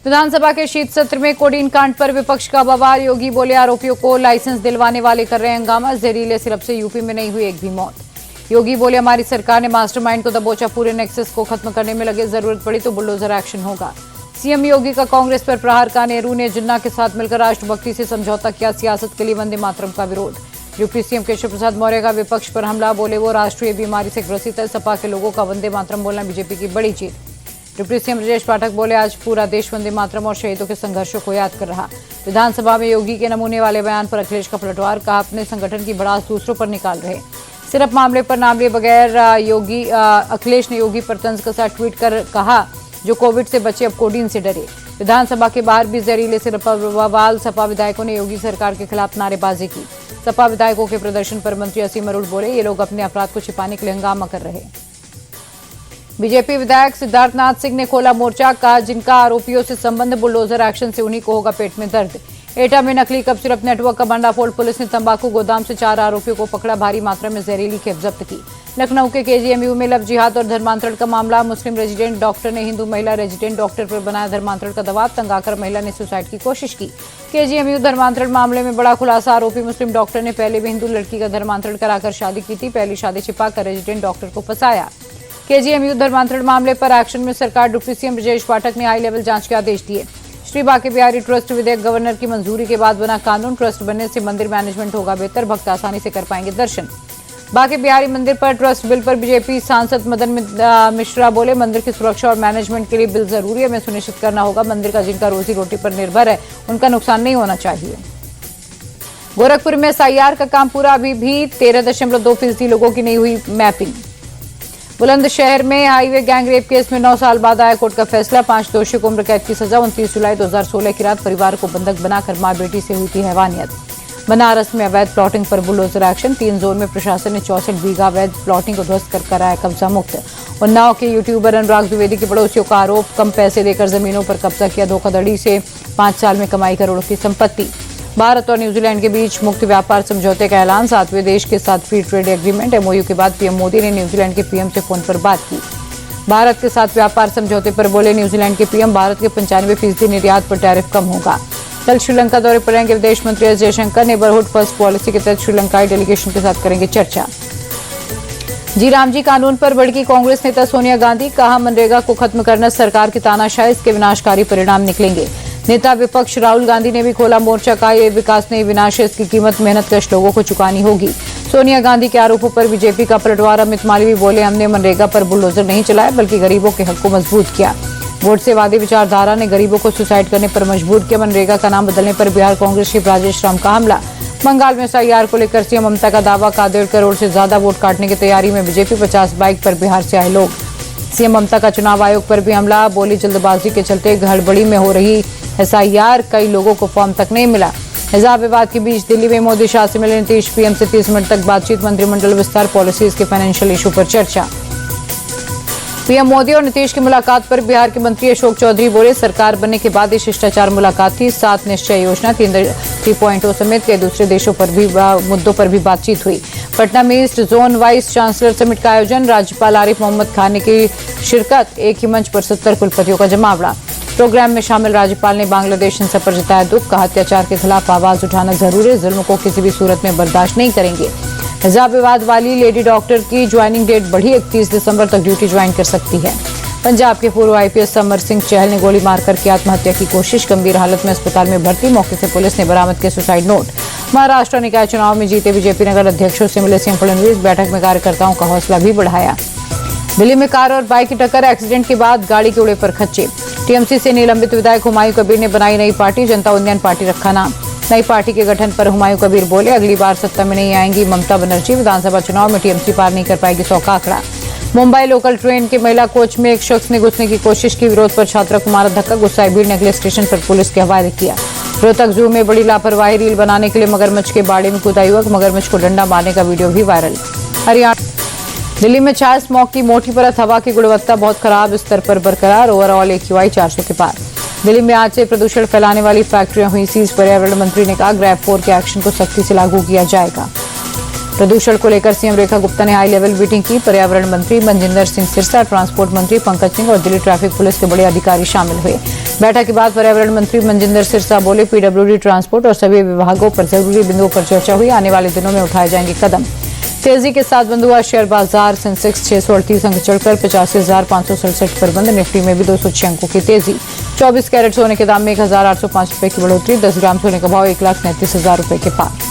विधानसभा के शीत सत्र में कोडीन कांड पर विपक्ष का बवाल। योगी बोले आरोपियों को लाइसेंस दिलवाने वाले कर रहे हैं हंगामा। जहरीले सिरप से यूपी में नहीं हुई एक भी मौत। योगी बोले हमारी सरकार ने मास्टरमाइंड को दबोचा, पूरे नेक्सस को खत्म करने में लगे, जरूरत पड़ी तो बुलडोजर एक्शन होगा। सीएम योगी का कांग्रेस पर प्रहार का। नेहरू ने जिन्ना के साथ मिलकर राष्ट्रभक्ति से समझौता किया, सियासत के लिए वंदे मातरम का विरोध। यूपी सीएम केशव प्रसाद मौर्य का विपक्ष पर हमला, बोले वो राष्ट्रीय बीमारी से ग्रसित है, सपा के लोगों का वंदे मातरम बोलना बीजेपी की बड़ी जीत। डिप्टी सीएम ब्रजेश पाठक बोले आज पूरा देश वंदे मातरम और शहीदों के संघर्षों को याद कर रहा। विधानसभा में योगी के नमूने वाले बयान पर अखिलेश का पलटवार, कहा अपने संगठन की भड़ास दूसरों पर निकाल रहे। सिर्फ मामले पर नाम लिए बगैर अखिलेश ने योगी पर तंज कसा, ट्वीट कर कहा जो कोविड से बचे अब कोडीन से डरे। विधानसभा के बाहर भी जहरीले सिरप पर बवाल। सपा विधायकों ने योगी सरकार के खिलाफ नारेबाजी की। सपा विधायकों के प्रदर्शन पर मंत्री असीम अरोड़ा बोले ये लोग अपने अपराध को छिपाने के लिए हंगामा कर रहे। बीजेपी विधायक सिद्धार्थनाथ सिंह ने खोला मोर्चा, कहा जिनका आरोपियों से संबंध, बुलडोजर एक्शन से उन्हीं को होगा पेट में दर्द। एटा में नकली कप सिरप नेटवर्क का भंडाफोड़, पुलिस ने तंबाकू गोदाम से 4 आरोपियों को पकड़ा, भारी मात्रा में जहरीली खेप जब्त की। लखनऊ के केजीएमयू में लव जिहाद और धर्मांतरण का मामला। मुस्लिम रेजिडेंट डॉक्टर ने हिंदू महिला रेजिडेंट डॉक्टर पर बनाया धर्मांतरण का दबाव, तंग आकर महिला ने सुसाइड की कोशिश की। केजीएमयू धर्मांतरण मामले में बड़ा खुलासा, आरोपी मुस्लिम डॉक्टर ने पहले भी हिंदू लड़की का धर्मांतरण कराकर शादी की थी, पहली शादी छिपाकर रेजिडेंट डॉक्टर को फंसाया। केजीएमयू धर्मांतरण मामले पर एक्शन में सरकार। डिप्टी सीएम ब्रजेश पाठक ने हाई लेवल जांच के आदेश दिए। श्री बांके बिहारी ट्रस्ट विधेयक गवर्नर की मंजूरी के बाद बना कानून, ट्रस्ट बनने से मंदिर मैनेजमेंट होगा बेहतर, भक्त आसानी से कर पाएंगे दर्शन। बांके बिहारी मंदिर पर ट्रस्ट बिल पर बीजेपी सांसद मदन मिश्रा बोले मंदिर की सुरक्षा और मैनेजमेंट के लिए बिल जरूरी है, हमें सुनिश्चित करना होगा मंदिर का जिनका रोजी रोटी पर निर्भर है उनका नुकसान नहीं होना चाहिए। गोरखपुर में एसआईआर का काम पूरा, अभी भी 13.2% लोगों की नहीं हुई मैपिंग। बुलंदशहर में हाईवे गैंग रेप केस में 9 साल बाद आया कोर्ट का फैसला, 5 दोषियों को उम्र कैद की सजा। 29 जुलाई 2016 की रात परिवार को बंधक बनाकर मां बेटी से हुई थी हैवानियत। बनारस में अवैध प्लॉटिंग पर बुलडोजर एक्शन, 3 जोन में प्रशासन ने 64 बीघा अवैध प्लॉटिंग को ध्वस्त कर कराया कब्जा मुक्त। उन्नाव के यूट्यूबर अनुराग द्विवेदी के पड़ोसियों का आरोप, कम पैसे देकर जमीनों पर कब्जा किया, धोखाधड़ी से 5 साल में कमाई करोड़ों की संपत्ति। भारत और न्यूजीलैंड के बीच मुक्त व्यापार समझौते का ऐलान, 7वें देश के साथ फ्री ट्रेड एग्रीमेंट। एमओयू के बाद पीएम मोदी ने न्यूजीलैंड के पीएम से फोन पर बात की। भारत के साथ व्यापार समझौते पर बोले न्यूजीलैंड के पीएम, भारत के 95% निर्यात पर टैरिफ कम होगा। कल श्रीलंका दौरे पर रहेंगे विदेश मंत्री S Jaishankar, neighbourhood first policy के तहत श्रीलंकाई डेलीगेशन के साथ करेंगे चर्चा। जी रामजी कानून पर भड़की कांग्रेस नेता सोनिया गांधी, कहा मनरेगा को खत्म करना सरकार की तानाशाही, इसके विनाशकारी परिणाम निकलेंगे। नेता विपक्ष राहुल गांधी ने भी खोला मोर्चा, का ये विकास नहीं विनाश है, इसकी कीमत मेहनतकश लोगों को चुकानी होगी। सोनिया गांधी के आरोपों पर बीजेपी का पलटवार, अमित मालवीय बोले हमने मनरेगा पर बुलडोजर नहीं चलाया बल्कि गरीबों के हक को मजबूत किया। वोट से वादी विचारधारा ने गरीबों को सुसाइड करने पर मजबूर किया। मनरेगा का नाम बदलने पर बिहार कांग्रेस के राजेश राम का हमला। बंगाल में एसआईआर को लेकर सीएम ममता का दावा, का 1.5 करोड़ से ज्यादा वोट काटने की तैयारी में बीजेपी, 50 बाइक पर बिहार से आए लोग। सीएम ममता का चुनाव आयोग पर भी हमला, बोली जल्दबाजी के चलते गड़बड़ी में हो रही एसआईआर, कई लोगों को फॉर्म तक नहीं मिला। हिजाब विवाद के बीच दिल्ली में मोदी शाह से मिले नीतीश, पीएम से 30 मिनट तक बातचीत, मंत्रिमंडल विस्तार, पॉलिसीज के फाइनेंशियल इशू पर चर्चा। पीएम मोदी और नीतीश की मुलाकात पर बिहार के मंत्री अशोक चौधरी बोले सरकार बनने के बाद ये शिष्टाचार मुलाकात थी, 7 निश्चय योजना, 3.0 समेत कई दूसरे देशों पर भी मुद्दों पर भी बातचीत हुई। पटना में east zone vice chancellor summit का आयोजन, राज्यपाल आरिफ मोहम्मद खान की शिरकत, एक ही मंच पर 70 कुलपतियों का जमावड़ा। प्रोग्राम में शामिल राज्यपाल ने बांग्लादेश हिंसा पर जताया दुख, कहा अत्याचार के खिलाफ आवाज उठाना जरूरी है, जुल्म को किसी भी सूरत में बर्दाश्त नहीं करेंगे। हिजाब विवाद वाली लेडी डॉक्टर की ज्वाइनिंग डेट बढ़ी, 31 दिसंबर तक ड्यूटी ज्वाइन कर सकती है। पंजाब के पूर्व आईपीएस समर सिंह चहल ने गोली मारकर की आत्महत्या की कोशिश, गंभीर हालत में अस्पताल में भर्ती, मौके से पुलिस ने बरामद किए सुसाइड नोट। महाराष्ट्र निकाय चुनाव में जीते बीजेपी नगर अध्यक्षों से मिले सीएम फडणवीस, बैठक में कार्यकर्ताओं का हौसला भी बढ़ाया। दिल्ली में कार और बाइक की टक्कर, एक्सीडेंट के बाद गाड़ी के उड़े पर खच्चे। टीएमसी से निलंबित विधायक हुमायूं कबीर ने बनाई नई पार्टी, जनता उन्नयन पार्टी रखा नाम। नई पार्टी के गठन पर हुमायूं कबीर बोले अगली बार सत्ता में नहीं आएंगी ममता बनर्जी, विधानसभा चुनाव में टीएमसी पार नहीं कर पाएगी 100 का आंकड़ा। मुंबई लोकल ट्रेन के महिला कोच में एक शख्स ने घुसने की कोशिश की, विरोध पर छात्रा को मारा धक्का, गुस्साई भीड़ ने अगले स्टेशन पर पुलिस के हवाले किया। रोहतक जू में बड़ी लापरवाही, रील बनाने के लिए मगरमच्छ के बाड़े में कूदा युवक, मगरमच्छ को डंडा मारने का वीडियो भी वायरल। हरियाणा दिल्ली में चाय स्मॉग की मोटी परत, हवा की गुणवत्ता बहुत खराब स्तर पर बरकरार, ओवरऑल AQI 400 के पार। दिल्ली में आज से प्रदूषण फैलाने वाली फैक्ट्रियां हुई सीज, पर्यावरण मंत्री ने कहा ग्रैब 4 के एक्शन को सख्ती से लागू किया जाएगा। प्रदूषण को लेकर सीएम रेखा गुप्ता ने हाई लेवल मीटिंग की, पर्यावरण मंत्री मनजिंदर सिंह सिरसा, ट्रांसपोर्ट मंत्री पंकज सिंह और दिल्ली ट्रैफिक पुलिस के बड़े अधिकारी शामिल हुए। बैठक के बाद पर्यावरण मंत्री मनजिंदर सिरसा बोले, पीडब्ल्यूडी, ट्रांसपोर्ट और सभी विभागों पर जरूरी बिंदुओं पर चर्चा हुई। आने वाले दिनों में उठाए जाएंगे कदम। तेजी के साथ बंद हुआ शेयर बाजार। सेंसेक्स 638 अंक चढ़कर 85,567 पर बंद। निफ्टी में भी 206 अंकों की तेजी। 24 कैरेट सोने के दाम में 1,805 रुपए की बढ़ोतरी। 10 ग्राम सोने का भाव 1,39,000 रुपए के पार।